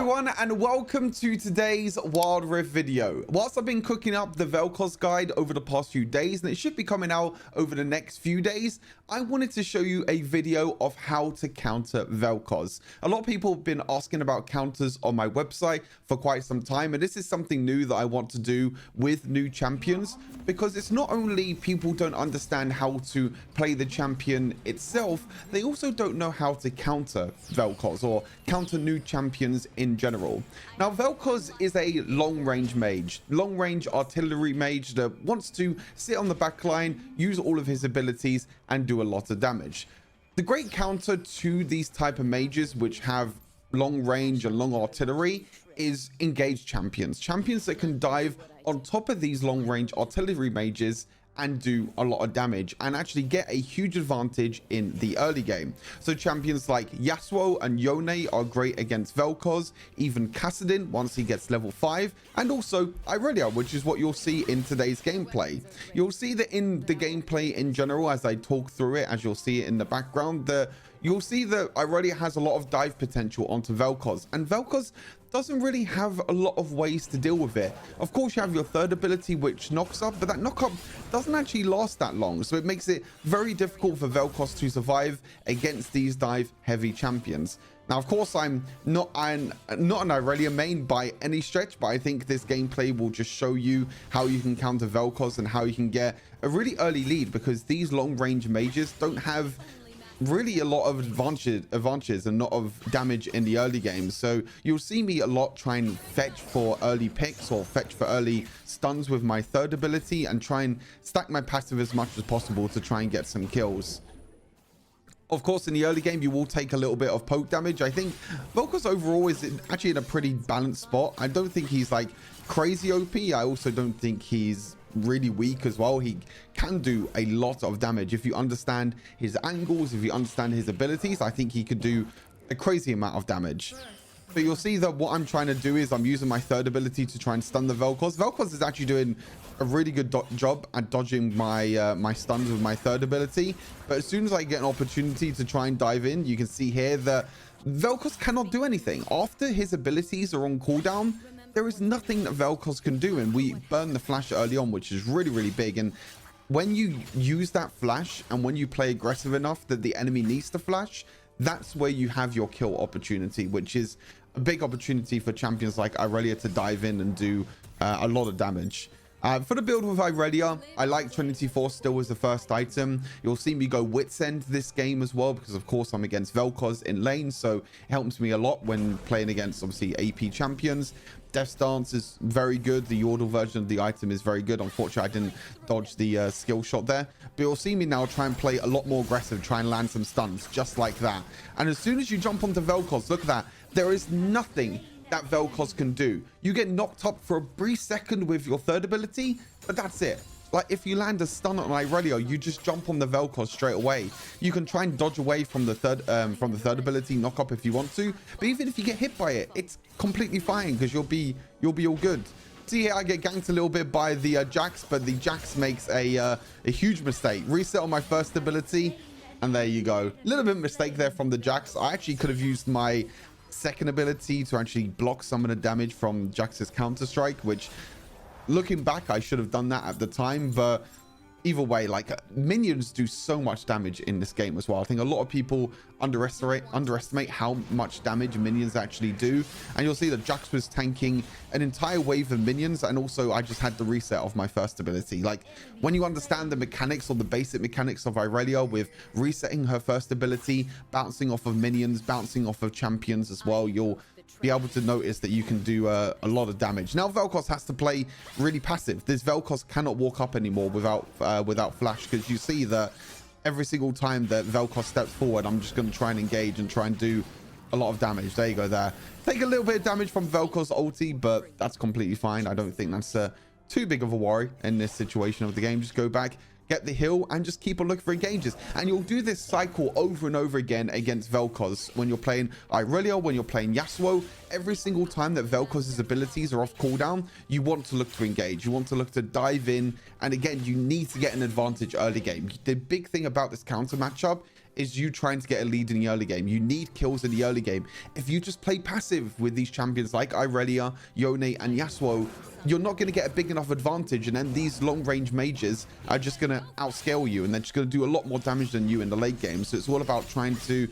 everyone, and welcome to today's Wild Rift video. Whilst I've been cooking up the Vel'Koz guide over the past few days, and it should be coming out over the next few days, I wanted to show you a video of how to counter Vel'Koz. A lot of people have been asking about counters on my website for quite some time, and this is something new that I want to do with new champions, because it's not only people don't understand how to play the champion itself, they also don't know how to counter Vel'Koz or counter new champions in general. Now, Vel'Koz is a long-range mage, long-range artillery mage that wants to sit on the back line, use all of his abilities, and do a lot of damage. The great counter to these type of mages, which have long range and long artillery, is engaged champions. Champions that can dive on top of these long-range artillery mages and do a lot of damage and actually get a huge advantage in the early game. So champions like Yasuo and Yone are great against Vel'Koz, even Kassadin once he gets level 5, and also Irelia, which is what you'll see in today's gameplay. You'll see that in the gameplay in general, as I talk through it, as you'll see it in the background, you'll see that Irelia has a lot of dive potential onto Vel'Koz, and Vel'Koz doesn't really have a lot of ways to deal with it. Of course, you have your third ability, which knocks up, but that knock up doesn't actually last that long, so it makes it very difficult for Vel'Koz to survive against these dive heavy champions. Now, of course, I'm not an Irelia main by any stretch, but I think this gameplay will just show you how you can counter Vel'Koz and how you can get a really early lead, because these long range mages don't have really a lot of advantages and not of damage in the early game. So you'll see me a lot try and fetch for early picks or fetch for early stuns with my third ability and try and stack my passive as much as possible to try and get some kills. Of course, in the early game, you will take a little bit of poke damage. I think Vel'Koz overall is actually in a pretty balanced spot. I don't think he's like crazy OP. I also don't think he's really weak as well. He can do a lot of damage if you understand his angles, if you understand his abilities. I think he could do a crazy amount of damage. But you'll see that what I'm trying to do is I'm using my third ability to try and stun the Vel'Koz. Vel'Koz is actually doing a really good job at dodging my my stuns with my third ability. But as soon as I get an opportunity to try and dive in, you can see here that Vel'Koz cannot do anything. After his abilities are on cooldown, there is nothing that Vel'Koz can do, and we burn the flash early on, which is really, really big. And when you use that flash and when you play aggressive enough that the enemy needs to flash, that's where you have your kill opportunity, which is a big opportunity for champions like Irelia to dive in and do a lot of damage. For the build with Irelia, I like Trinity Force still as the first item. You'll see me go Wit's End this game as well, because of course I'm against Vel'Koz in lane, so it helps me a lot when playing against obviously AP champions. Death's Dance is very good. The Yordle version of the item is very good. Unfortunately, I didn't dodge the skill shot there. But you'll see me now try and play a lot more aggressive, try and land some stuns just like that. And as soon as you jump onto Vel'Koz, look at that. There is nothing that Vel'Koz can do. You get knocked up for a brief second with your third ability, but that's it. Like, if you land a stun on Irelia, you just jump on the Vel'Koz straight away. You can try and dodge away from the third ability, knock up if you want to. But even if you get hit by it, it's completely fine, because you'll be all good. See here, I get ganked a little bit by the Jax, but the Jax makes a huge mistake. Reset on my first ability, and there you go. A little bit of mistake there from the Jax. I actually could have used my second ability to actually block some of the damage from Jax's counter strike, which, looking back, I should have done that at the time. But either way, like, minions do so much damage in this game as well. I think a lot of people underestimate how much damage minions actually do. And you'll see that Jax was tanking an entire wave of minions, and also I just had the reset of my first ability. Like, when you understand the mechanics or the basic mechanics of Irelia with resetting her first ability, bouncing off of minions, bouncing off of champions as well, you'll be able to notice that you can do a lot of damage. Now Vel'Koz has to play really passive. This Vel'Koz cannot walk up anymore without flash, because you see that every single time that Vel'Koz steps forward, I'm just going to try and engage and try and do a lot of damage. There you go there. Take a little bit of damage from Vel'Koz ulti, but that's completely fine. I don't think that's too big of a worry in this situation of the game. Just go back, get the heal, and just keep on looking for engages. And you'll do this cycle over and over again against Vel'Koz when you're playing Irelia, when you're playing Yasuo. Every single time that Vel'Koz's abilities are off cooldown, you want to look to engage. You want to look to dive in. And again, you need to get an advantage early game. The big thing about this counter matchup is you trying to get a lead in the early game. You need kills in the early game. If you just play passive with these champions like Irelia, Yone, and Yasuo, you're not going to get a big enough advantage, and then these long-range mages are just going to outscale you, and they're just going to do a lot more damage than you in the late game. So it's all about trying to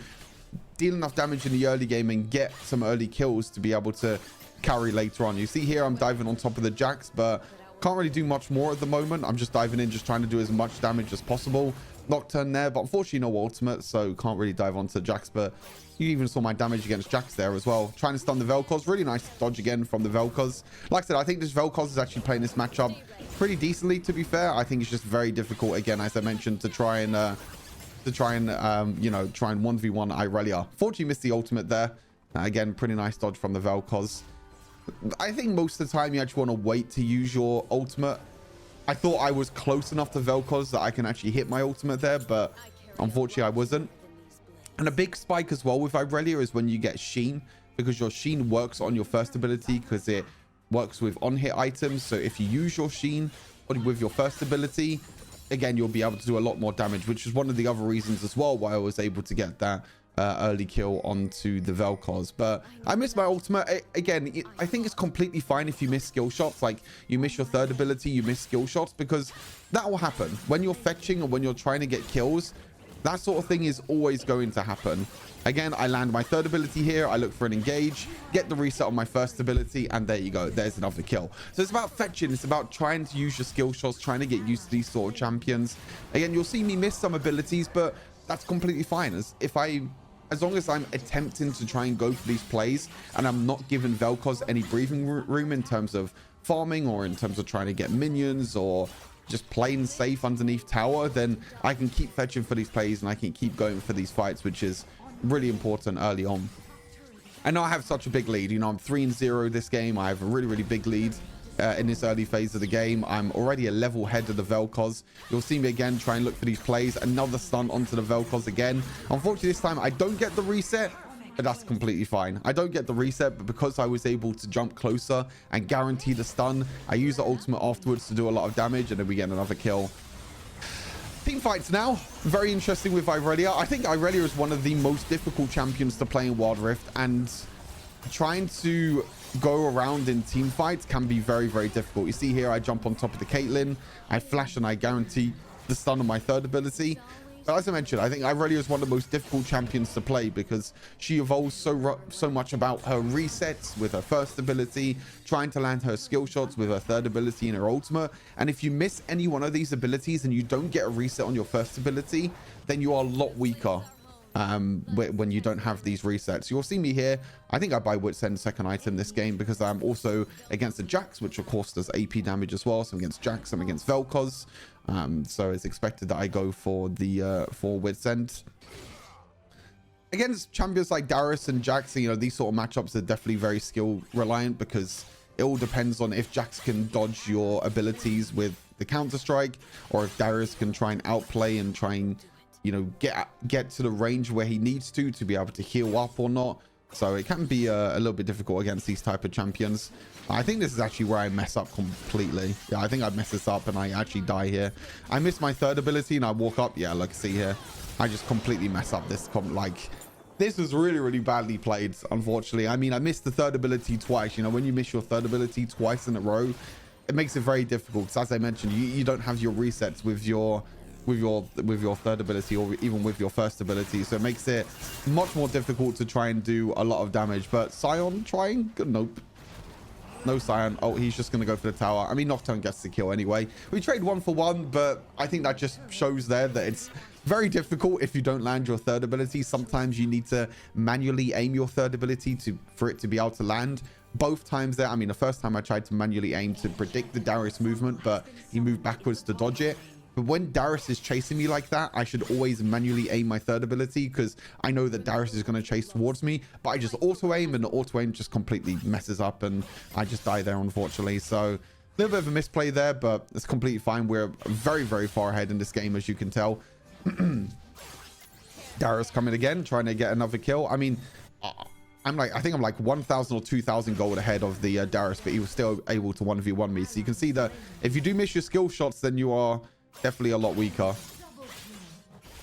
deal enough damage in the early game and get some early kills to be able to carry later on. You see here I'm diving on top of the Jax, but can't really do much more at the moment. I'm just diving in, just trying to do as much damage as possible. Nocturne there, but unfortunately no ultimate, so can't really dive onto Jax. But you even saw my damage against Jax there as well. Trying to stun the Vel'Koz. Really nice dodge again from the Vel'Koz. Like I said, I think this Vel'Koz is actually playing this matchup pretty decently, to be fair. I think it's just very difficult, again, as I mentioned, to try and you know, try and 1v1 Irelia. Fortunately missed the ultimate there. Again, pretty nice dodge from the Vel'Koz. I think most of the time you actually want to wait to use your ultimate. I thought I was close enough to Vel'Koz that I can actually hit my ultimate there, but unfortunately I wasn't. And a big spike as well with Irelia is when you get Sheen, because your Sheen works on your first ability because it works with on-hit items. So if you use your Sheen with your first ability, again, you'll be able to do a lot more damage, which is one of the other reasons as well why I was able to get that early kill onto the Vel'Koz. But I missed my ultimate. Again, I think it's completely fine if you miss skill shots. Like, you miss your third ability, you miss skill shots, because that will happen when you're fetching or when you're trying to get kills. That sort of thing is always going to happen. Again, I land my third ability here. I look for an engage, get the reset on my first ability, and there you go. There's another kill. So it's about fetching. It's about trying to use your skill shots, trying to get used to these sort of champions. Again, you'll see me miss some abilities, but that's completely fine. As long as I'm attempting to try and go for these plays and I'm not giving Vel'Koz any breathing room in terms of farming or in terms of trying to get minions or just playing safe underneath tower, then I can keep fetching for these plays and I can keep going for these fights, which is really important early on. I know I have such a big lead. You know, I'm 3-0 this game. I have a really, really big lead in this early phase of the game. I'm already a level head of the Vel'Koz. You'll see me again try and look for these plays. Another stun onto the Vel'Koz again. Unfortunately, this time I don't get the reset, but that's completely fine. I don't get the reset, but because I was able to jump closer and guarantee the stun, I use the ultimate afterwards to do a lot of damage, and then we get another kill. Team fights now. Very interesting with Irelia. I think Irelia is one of the most difficult champions to play in Wild Rift, and trying to go around in team fights can be very, very difficult. You see here, I jump on top of the Caitlyn, I flash, and I guarantee the stun on my third ability. But as I mentioned, I think Irelia is one of the most difficult champions to play because she evolves so much about her resets with her first ability, trying to land her skill shots with her third ability and her ultimate. And if you miss any one of these abilities and you don't get a reset on your first ability, then you are a lot weaker when you don't have these resets. You'll see me here. I think I buy Wit's End second item this game because I'm also against the Jax, which of course does AP damage as well. So I'm against Jax, I'm against Vel'Koz. So it's expected that I go for the for Wit's End. Against champions like Darius and Jax, you know, these sort of matchups are definitely very skill reliant because it all depends on if Jax can dodge your abilities with the counter strike, or if Darius can try and outplay and try and, you know, get to the range where he needs to be able to heal up or not. So it can be a little bit difficult against these type of champions. I think this is actually where I mess up completely. Yeah, I think I mess this up and I actually die here. I miss my third ability and I walk up. Yeah, look, see here, I just completely mess up this. This was really, really badly played, unfortunately. I mean, I missed the third ability twice. You know, when you miss your third ability twice in a row, it makes it very difficult. Because as I mentioned, you don't have your resets with your third ability or even with your first ability, so it makes it much more difficult to try and do a lot of damage. But Sion trying, nope, no Sion. Oh, he's just gonna go for the tower. I mean, Nocturne gets the kill anyway. We trade 1 for 1, but I think that just shows there that it's very difficult if you don't land your third ability. Sometimes you need to manually aim your third ability for it to be able to land. Both times there, I mean, the first time I tried to manually aim to predict the Darius movement, but he moved backwards to dodge it. But when Darius is chasing me like that, I should always manually aim my third ability because I know that Darius is going to chase towards me. But I just auto aim, and the auto aim just completely messes up and I just die there, unfortunately. So a little bit of a misplay there, but it's completely fine. We're very, very far ahead in this game, as you can tell. Darius coming again, trying to get another kill. I mean, I think I'm like 1,000 or 2,000 gold ahead of the Darius, but he was still able to 1v1 me. So you can see that if you do miss your skill shots, then you are definitely a lot weaker.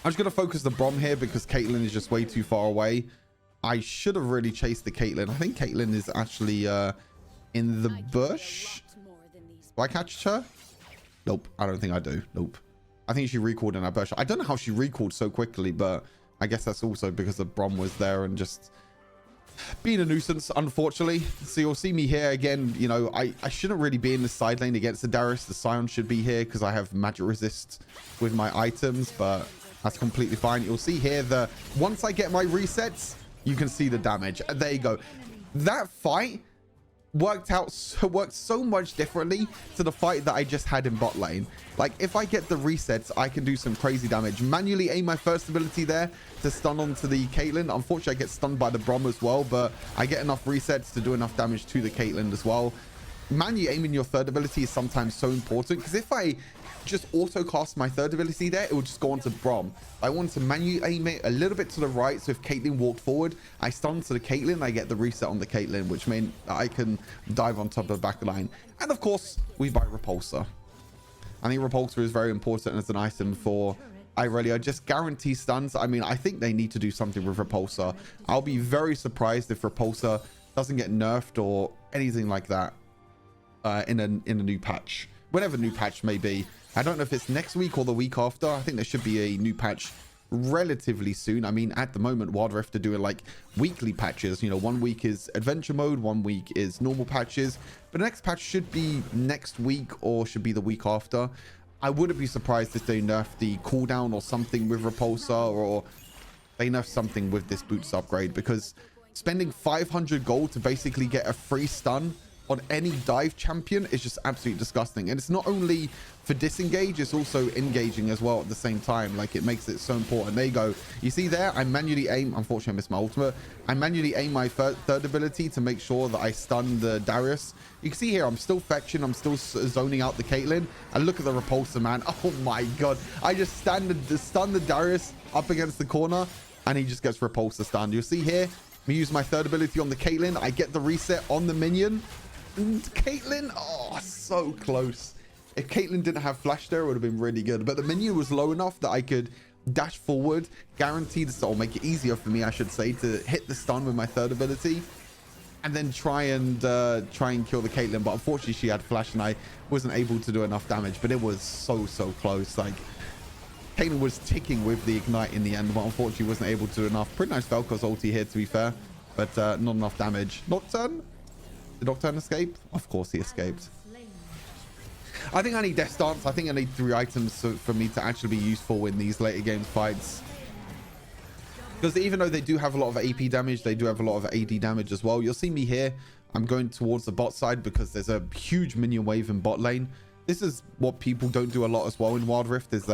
I'm just going to focus the Brom here because Caitlyn is just way too far away. I should have really chased the Caitlyn. I think Caitlyn is actually in the bush. Do I catch her? Nope, I don't think I do. Nope. I think she recalled in that bush. I don't know how she recalled so quickly, but I guess that's also because the Brom was there and just being a nuisance, unfortunately. So you'll see me here again. You know, I shouldn't really be in the side lane against the Darius. The Scion should be here because I have magic resist with my items, but that's completely fine. You'll see here that once I get my resets, you can see the damage. There you go. That fight worked so much differently to the fight that I just had in bot lane. Like, if I get the resets, I can do some crazy damage. Manually aim my first ability there to stun onto the Caitlyn. Unfortunately, I get stunned by the Brom as well, but I get enough resets to do enough damage to the Caitlyn as well. Manually aiming your third ability is sometimes so important, because if I just auto cast my third ability there, it will just go on to Brom. I want to manually aim it a little bit to the right, so if Caitlyn walked forward, I stun to the Caitlyn, I get the reset on the Caitlyn, which means I can dive on top of the back line. And of course, we buy Repulsor. I think Repulsor is very important as an item for Irelia. Just guarantee stuns. I mean, I think they need to do something with Repulsor. I'll be very surprised if Repulsor doesn't get nerfed or anything like that in a new patch, whatever new patch may be. I don't know if it's next week or the week after. I think there should be a new patch relatively soon. I mean, at the moment, Wild Rift are doing like weekly patches. You know, 1 week is adventure mode, 1 week is normal patches. But the next patch should be next week or should be the week after. I wouldn't be surprised if they nerf the cooldown or something with Repulsor, or they nerf something with this boots upgrade, because spending 500 gold to basically get a free stun on any dive champion is just absolutely disgusting. And it's not only for disengage, it's also engaging as well at the same time. Like, it makes it so important. There you go. You see there, I manually aim. Unfortunately, I missed my ultimate. I manually aim my third ability to make sure that I stun the Darius. You can see here, I'm still fetching. I'm still zoning out the Caitlyn. And look at the Repulsor, man. Oh my god. I just stun the Darius up against the corner, and he just gets Repulsor stunned. You'll see here, me use my third ability on the Caitlyn. I get the reset on the minion. And Caitlyn, oh, so close. If Caitlyn didn't have flash there, it would have been really good. But the minion was low enough that I could dash forward, guarantee the stun, make it easier for me, I should say, to hit the stun with my third ability, and then try and kill the Caitlyn. But unfortunately, she had flash, and I wasn't able to do enough damage. But it was so close. Like, Caitlyn was ticking with the ignite in the end, but unfortunately wasn't able to do enough. Pretty nice Vel'Koz ulti here, to be fair, but not enough damage. Nocturne? Did Nocturne escape? Of course he escaped. I think I need Death Stance. I think I need 3 items for me to actually be useful in these later game fights. Because even though they do have a lot of AP damage, they do have a lot of AD damage as well. You'll see me here. I'm going towards the bot side because there's a huge minion wave in bot lane. This is what people don't do a lot as well in Wild Rift, is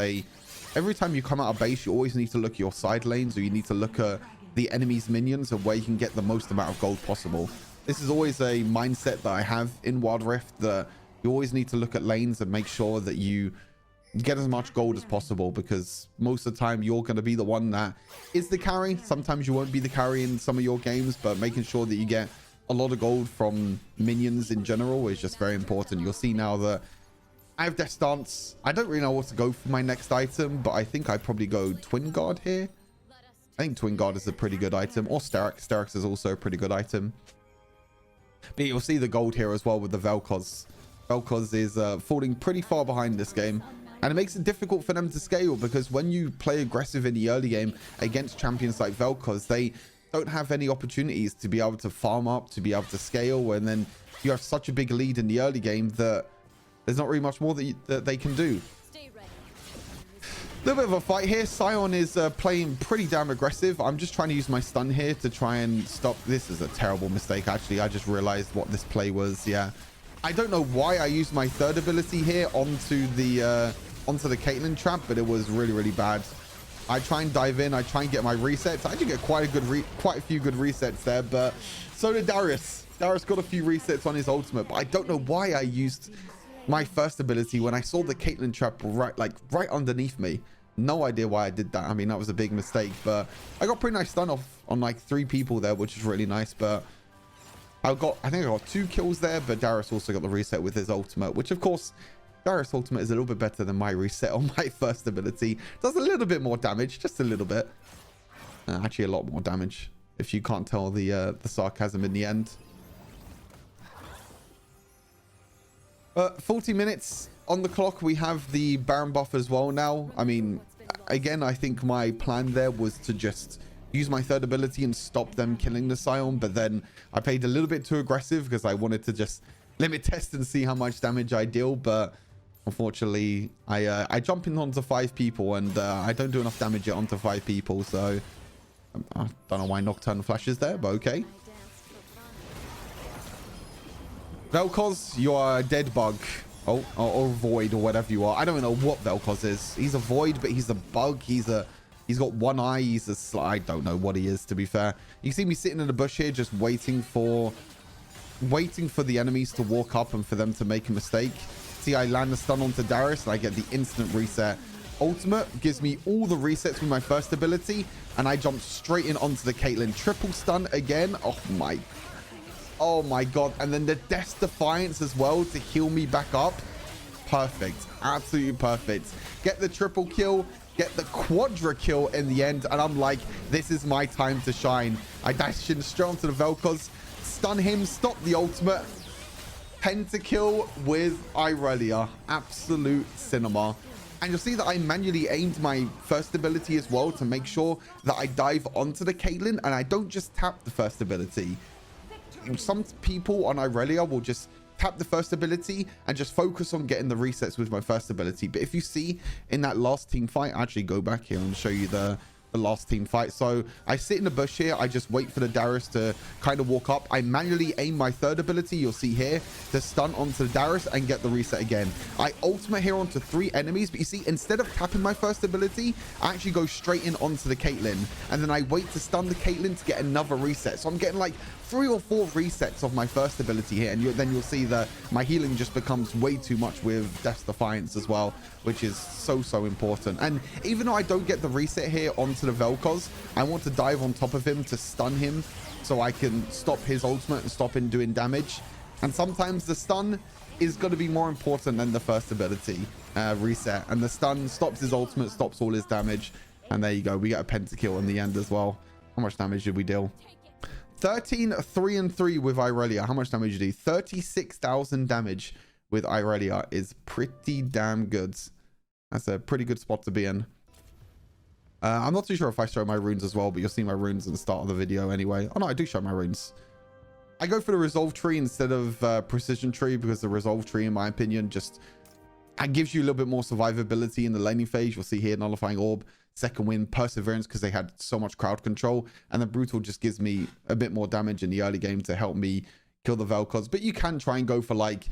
every time you come out of base, you always need to look at your side lanes, or you need to look at the enemy's minions and where you can get the most amount of gold possible. This is always a mindset that I have in Wild Rift, that you always need to look at lanes and make sure that you get as much gold as possible, because most of the time you're going to be the one that is the carry. Sometimes you won't be the carry in some of your games, but making sure that you get a lot of gold from minions in general is just very important. You'll see now that I have Death Stance. I don't really know what to go for my next item, but I think I'd probably go Twin Guard here. I think Twin Guard is a pretty good item, or Sterix. Sterix is also a pretty good item. But you'll see the gold here as well with the Vel'Koz. Vel'Koz is falling pretty far behind this game, and it makes it difficult for them to scale, because when you play aggressive in the early game against champions like Vel'Koz, they don't have any opportunities to be able to farm up, to be able to scale, and then you have such a big lead in the early game that there's not really much more that they can do. A little bit of a fight here. Scion is playing pretty damn aggressive. I'm just trying to use my stun here to try and stop. This is a terrible mistake, actually. I just realized what this play was. Yeah, I don't know why I used my third ability here onto the Caitlyn trap, but it was really bad. I try and dive in. I try and get my resets. I did get quite a few good resets there, but so did Darius. Darius got a few resets on his ultimate, but I don't know why I used my first ability when I saw the Caitlyn trap right underneath me. No idea why I did that. I mean, that was a big mistake, but I got pretty nice stun off on like 3 people there, which is really nice. But I think I got 2 kills there, but Darius also got the reset with his ultimate, which of course Darius ultimate is a little bit better than my reset on my first ability. Does a little bit more damage, just a little bit. Actually, a lot more damage, if you can't tell the sarcasm in the end. 40 minutes on the clock. We have the Baron buff as well now. I mean, again, I think my plan there was to just use my third ability and stop them killing the Scion, but then I played a little bit too aggressive because I wanted to just limit test and see how much damage I deal. But unfortunately, I jump in onto 5 people and I don't do enough damage yet onto 5 people, so I don't know why Nocturne flashes there, but okay. Vel'Koz, you are a dead bug. Oh, or void, or whatever you are. I don't know what Vel'Koz is. He's a void, but he's a bug. He's got one eye. I don't know what he is, to be fair. You see me sitting in the bush here, just waiting for the enemies to walk up and for them to make a mistake. See, I land the stun onto Darius and I get the instant reset. Ultimate gives me all the resets with my first ability, and I jump straight in onto the Caitlyn. Triple stun again. Oh my god. And then the Death's Defiance as well to heal me back up. Perfect. Absolutely perfect. Get the triple kill, get the quadra kill in the end, and I'm like, this is my time to shine. I dash in straight onto the Vel'Koz, stun him, stop the ultimate, pentakill with Irelia. Absolute cinema. And you'll see that I manually aimed my first ability as well to make sure that I dive onto the Caitlyn and I don't just tap the first ability. Some people on Irelia will just tap the first ability and just focus on getting the resets with my first ability. But if you see in that last team fight, I actually go back here and show you the last team fight. So I sit in the bush here. I just wait for the Darius to kind of walk up. I manually aim my third ability, you'll see here, to stun onto the Darius and get the reset again. I ultimate here onto 3 enemies, but you see, instead of tapping my first ability, I actually go straight in onto the Caitlyn, and then I wait to stun the Caitlyn to get another reset. So I'm getting like 3 or 4 resets of my first ability here, and then you'll see that my healing just becomes way too much with Death's Defiance as well, which is so important. And even though I don't get the reset here onto the Vel'Koz, I want to dive on top of him to stun him so I can stop his ultimate and stop him doing damage. And sometimes the stun is going to be more important than the first ability reset, and the stun stops his ultimate, stops all his damage, and there you go, we get a pentakill in the end as well. How much damage did we deal? 13, 3 and 3 with Irelia. How much damage did he? 36,000 damage with Irelia is pretty damn good. That's a pretty good spot to be in. I'm not too sure if I show my runes as well, but you'll see my runes at the start of the video anyway. Oh no, I do show my runes. I go for the resolve tree instead of precision tree, because the resolve tree, in my opinion, just gives you a little bit more survivability in the laning phase. You'll see here nullifying orb, second wind, perseverance, because they had so much crowd control, and the brutal just gives me a bit more damage in the early game to help me kill the Vel'Koz. But you can try and go for like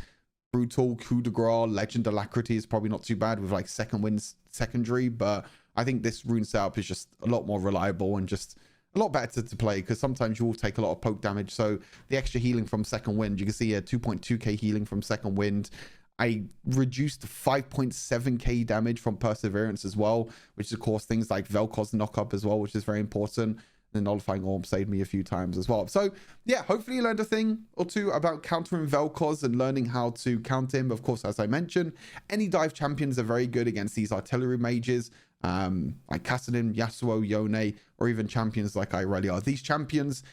brutal, coup de grace, legend alacrity is probably not too bad with like second wind secondary, but I think this rune setup is just a lot more reliable and just a lot better to play, because sometimes you will take a lot of poke damage. So the extra healing from second wind, you can see here 2.2k healing from second wind. I reduced 5.7k damage from perseverance as well, which is of course things like Vel'Koz knock up as well, which is very important. The nullifying orb saved me a few times as well. So yeah, hopefully you learned a thing or two about countering Vel'Koz and learning how to counter him. Of course, as I mentioned, any dive champions are very good against these artillery mages, like Kassadin, Yasuo, Yone, or even champions like Irelia. These champions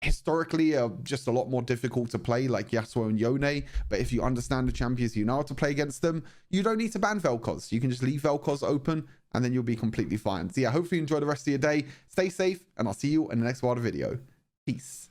historically are just a lot more difficult to play, like Yasuo and Yone, but if you understand the champions, you know how to play against them, you don't need to ban Vel'Koz. You can just leave Vel'Koz open and then you'll be completely fine. So yeah, hopefully you enjoy the rest of your day. Stay safe, and I'll see you in the next wild video. Peace.